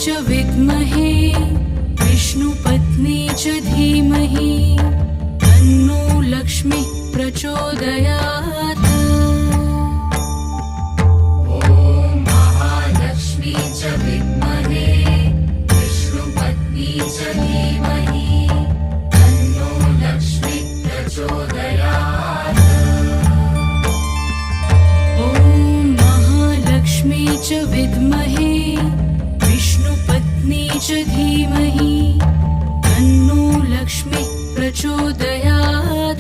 च विद्महे विष्णुपत्नी च धीमहि तन्नो लक्ष्मी प्रचोदयात्। महालक्ष्मी च विद्महे विष्णुपत्नी च धीमहि तन्नो लक्ष्मी प्रचोदयात्। ॐ महालक्ष्मी च विद्महे विष्णुपत्नी च धीमहि तन्नो लक्ष्मी प्रचोदयात्।